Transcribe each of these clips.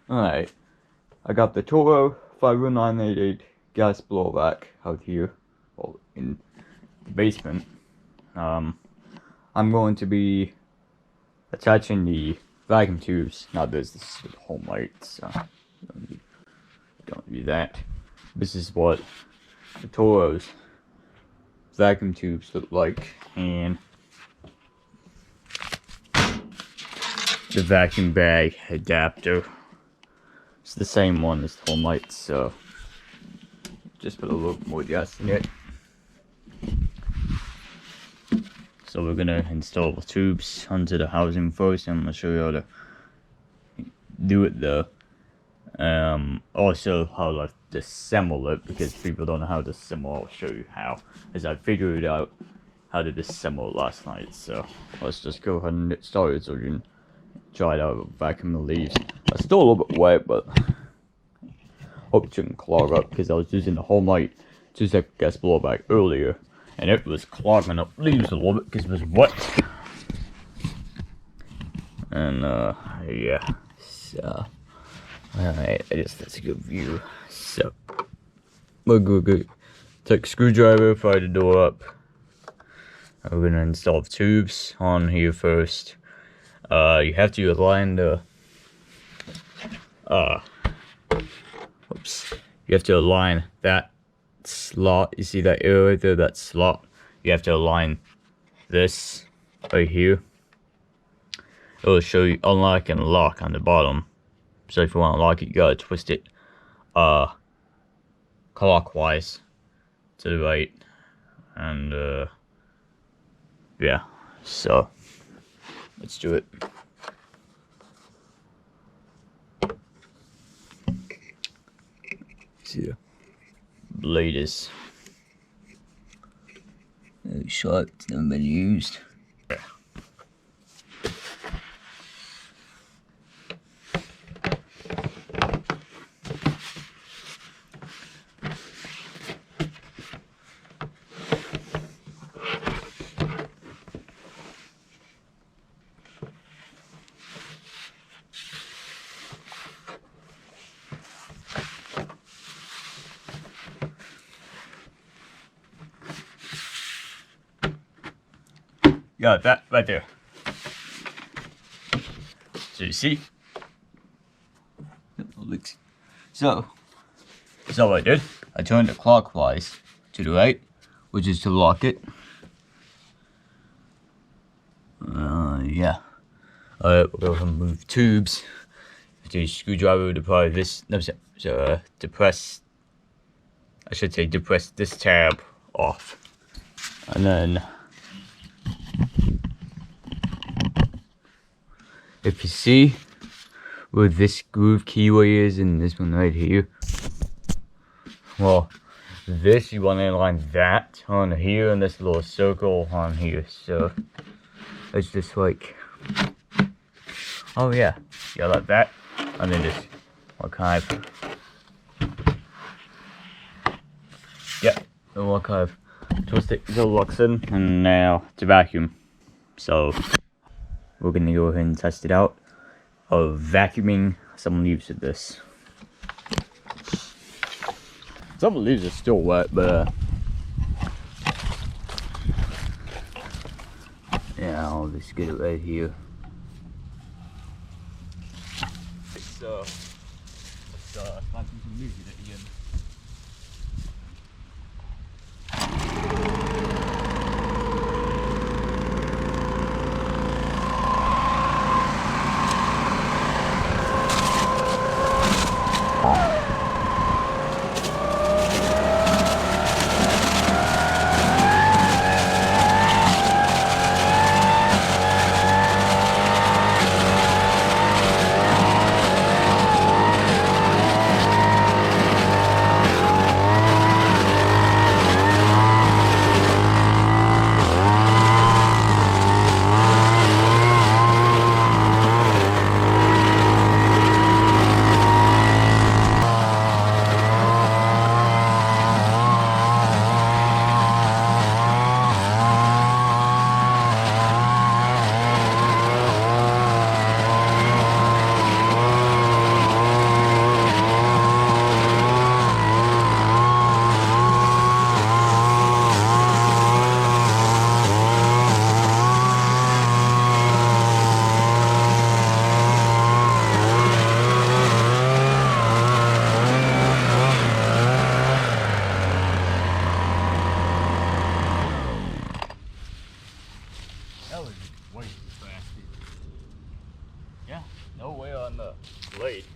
Alright, I got the Toro 50988 gas blower vac out here, well, in the basement. I'm going to be attaching the vacuum tubes. Now this is the home light, so don't do that. This is what the Toro's vacuum tubes look like, and the vacuum bag adapter. It's the same one as the home light, so just put a little more gas in it. So we're gonna install the tubes onto the housing first, and I'm gonna show you how to do it though. Also how to disassemble it, because people don't know how to disassemble. I'll show you how, as I figured out how to disassemble it last night. So let's just go ahead and get started so you can try it out with vacuum the leaves. It's still a little bit wet, but hope it shouldn't clog up, because I was using the home light just like gas blower vac earlier, and it was clogging up leaves a little bit because it was wet. And yeah, so alright, I guess that's a good view. So we're good. Take a screwdriver, pry the door up. We're gonna install the tubes on here first. You have to align the you have to align that slot. You see that area right there, that slot? You have to align this right here. It will show you unlock and lock on the bottom. So if you want to lock it, you gotta twist it clockwise to the right. And yeah, so let's do it. See the blade is very sharp, it's never been used. Got that right there. So you see? So what I did, I turned it clockwise to the right, which is to lock it. Yeah. Alright, we'll go ahead and move tubes. I do a screwdriver to pry this, depress this tab off. And then if you see where this groove keyway is, and this one right here, well, this, you want to align that on here, and this little circle on here. So it's just like, oh yeah, like that, and then just kind of twist it until it locks in, and now to vacuum. So we're gonna go ahead and test it out of vacuuming some leaves with this. Some of the leaves are still wet, but yeah, I'll just get it right here. Let's find some leaves at the end. That was just way too fast. Yeah, no way on the blade.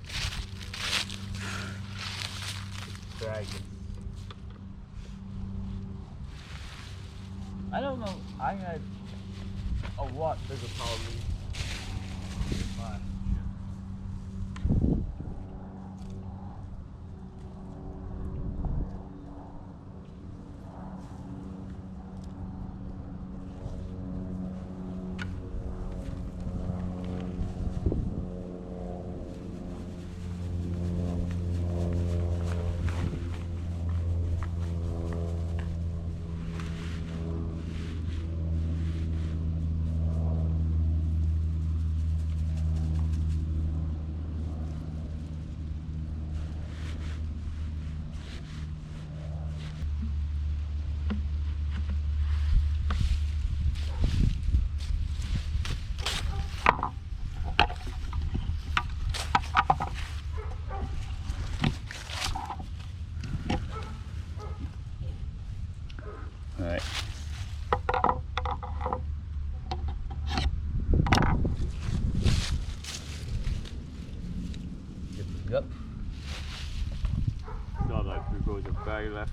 It's dragging. I don't know, I had a lot bigger power lead. Fine. Alright. Yep. Got like 3 rows of bag left.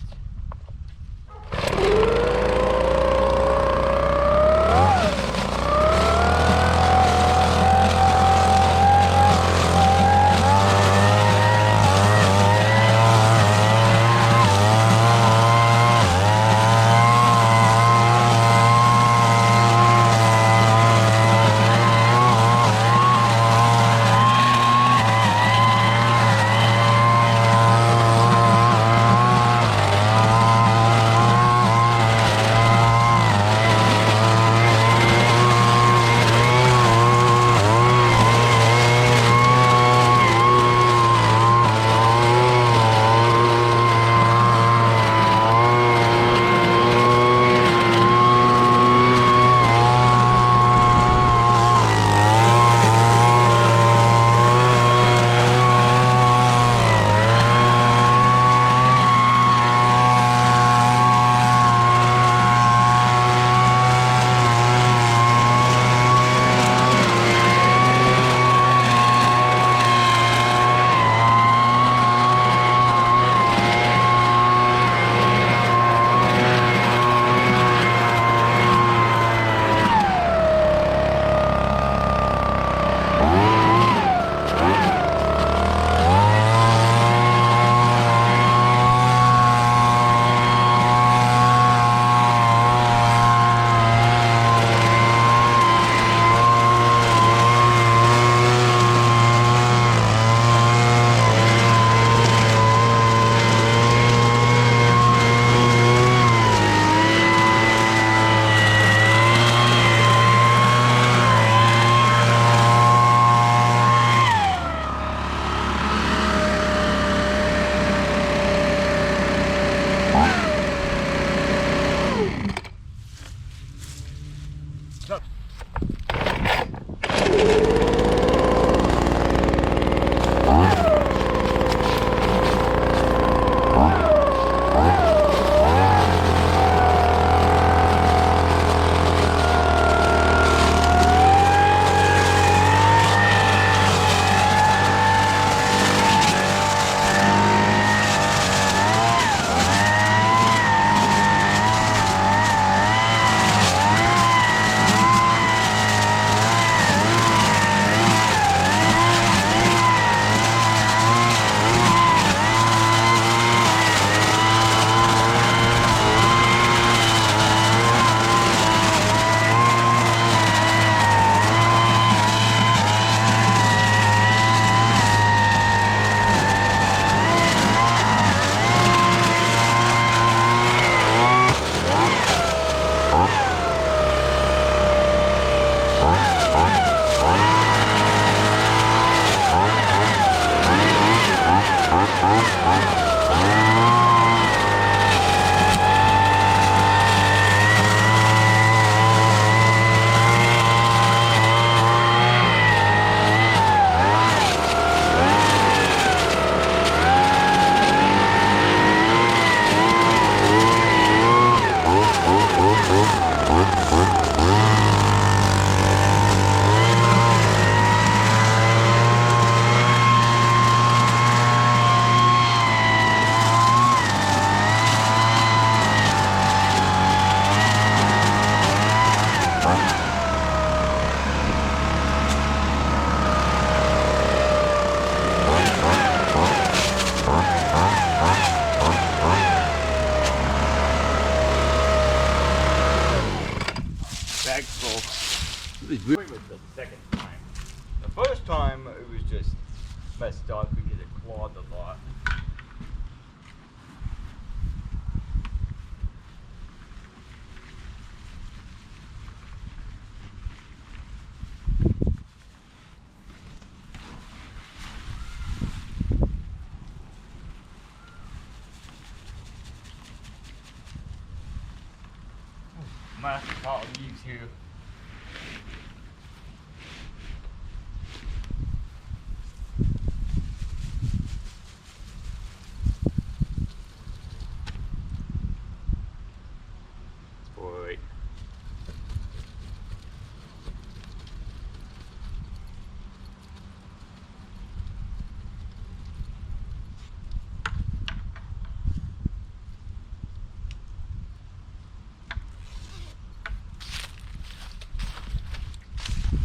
It was really with the second time. The first time it was just messed up because it clawed a lot. Massive pot of leaves here. Boy.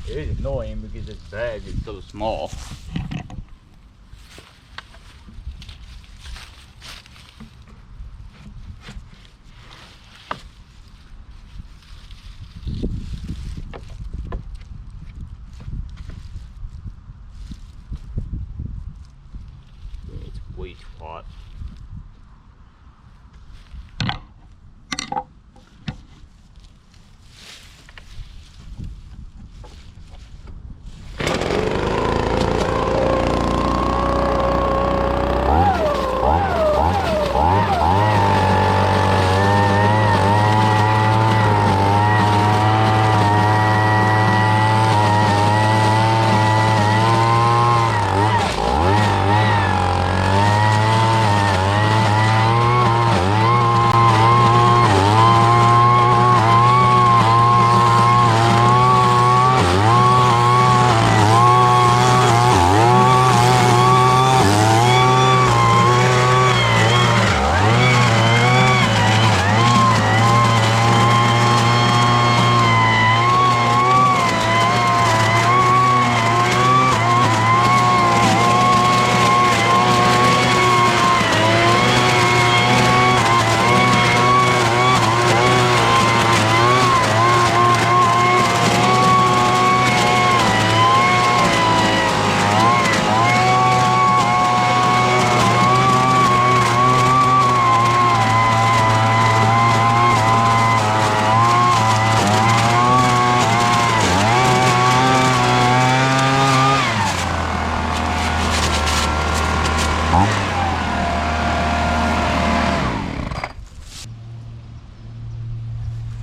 It is annoying because this bag is so small. It's way too hot.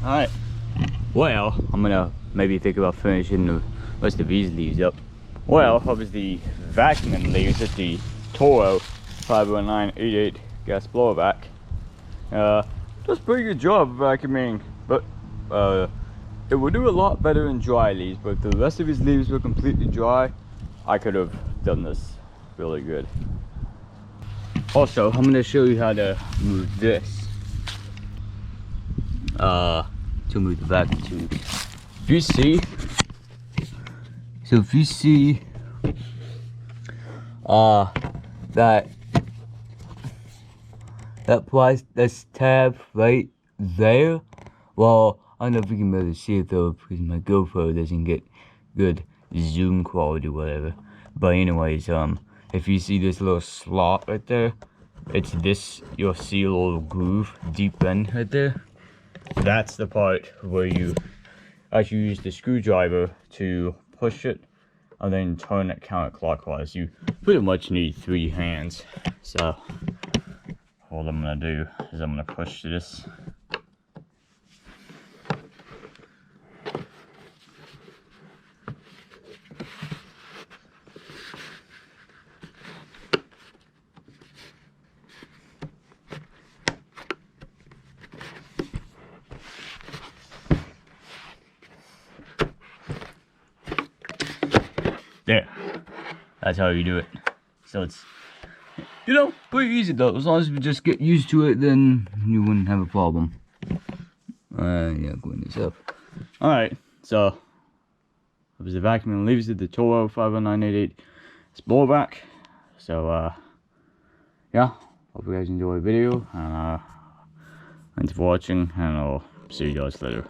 Alright, well, I'm gonna maybe think about finishing the rest of these leaves up. Well, obviously, vacuuming leaves at the Toro 51988 gas blower vac. Does a pretty good job vacuuming, but it would do a lot better in dry leaves, but if the rest of his leaves were completely dry, I could have done this really good. Also, I'm gonna show you how to move this. To move the vacuum tube. If you see, this tab right there, well, I don't know if you can really see it though because my GoPro doesn't get good zoom quality or whatever, but anyways, if you see this little slot right there, it's this, you'll see a little groove deep in right there. That's the part where you actually use the screwdriver to push it and then turn it counterclockwise. You pretty much need 3 hands. So what I'm gonna do is I'm gonna push this. There, that's how you do it. So it's, you know, pretty easy though. As long as you just get used to it, then you wouldn't have a problem. Yeah, clean this up. Alright, so it was the vacuum leaves it, the Toro 51988 Blower Vac. So yeah, hope you guys enjoyed the video, and thanks for watching, and I'll see you guys later.